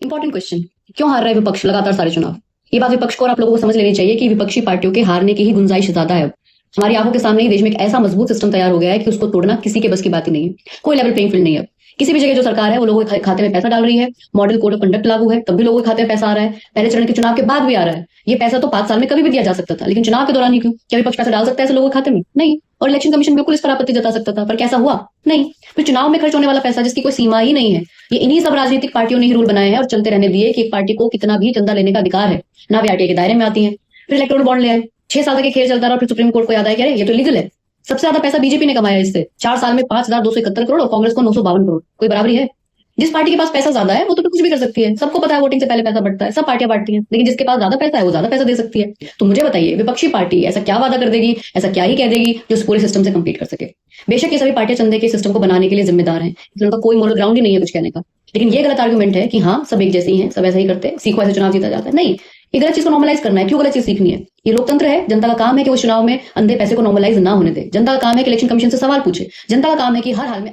Important question. क्यों हार रहा है विपक्ष लगातार सारे चुनाव? ये बात विपक्ष को और आप लोगों को समझ लेनी चाहिए कि विपक्षी पार्टियों के हारने की ही गुंजाइश ज्यादा है। अब हमारी आंखों के सामने ही देश में एक ऐसा मजबूत सिस्टम तैयार हो गया है कि उसको तोड़ना किसी के बस की बात ही नहीं है। कोई लेवल प्लेइंग फील्ड नहीं है अब। किसी भी जगह जो सरकार है वो लोगों के खाते में पैसा डाल रही है। मॉडल कोड ऑफ कंडक्ट लागू है तब भी लोगों के खाते में पैसा आ रहा है। पहले चरण के चुनाव के बाद भी आ रहा है। ये पैसा तो 5 साल में कभी भी दिया जा सकता था, लेकिन चुनाव के दौरान ही क्यों? क्या विपक्ष पैसा डाल सकता है ऐसे लोगों के खाते में? नहीं। और इलेक्शन कमीशन बिल्कुल इस पर आपत्ति जता सकता था, पर कैसा हुआ? नहीं। फिर चुनाव में खर्च होने वाला पैसा जिसकी कोई सीमा ही नहीं है, ये इन्हीं सब राजनीतिक पार्टियों ने ही रूल बनाए हैं और चलते रहने दिए कि एक पार्टी को कितना भी चंदा लेने का अधिकार है, ना भी आरटीआई के दायरे में आती है। फिर इलेक्टोरल बॉन्ड ले आए, 6 साल तक ये खेल चलता रहा और फिर सुप्रीम कोर्ट को याद आया कि अरे ये तो लीगल है। सबसे ज्यादा पैसा बीजेपी ने कमाया इससे, 4 साल में 5,271 करोड़ और कांग्रेस को 952 करोड़। कोई बराबरी है? जिस पार्टी के पास पैसा ज्यादा है वो तो कुछ भी कर सकती है। सबको पता है वोटिंग से पहले पैसा बढ़ता है, सब पार्टियां बांटती हैं, लेकिन जिसके पास ज्यादा पैसा है वो ज्यादा पैसा दे सकती है। तो मुझे बताइए विपक्षी पार्टी ऐसा क्या वादा कर देगी, ऐसा क्या ही कह देगी जो इस पूरे सिस्टम से कम्पीट कर सके? बेशक ये सभी पार्टियां चंदे के सिस्टम को बनाने के लिए जिम्मेदार हैं, इसलिए उनका कोई मोरल ग्राउंड ही नहीं है कुछ कहने का। लेकिन ये गलत आर्गुमेंट है कि हाँ सब एक जैसे ही हैं, सब ऐसा ही करते हैं, सीखो ऐसे चुनाव जीता जाता है। नहीं, ये गलत चीज को नॉर्मलाइज करना है। क्यों गलत चीज सीखनी है? ये लोकतंत्र है, जनता का काम है कि वो चुनाव में अंधे पैसे को नॉर्मलाइज ना होने दे। जनता का काम है कि इलेक्शन कमीशन से सवाल पूछे। जनता का काम है कि हर हाल में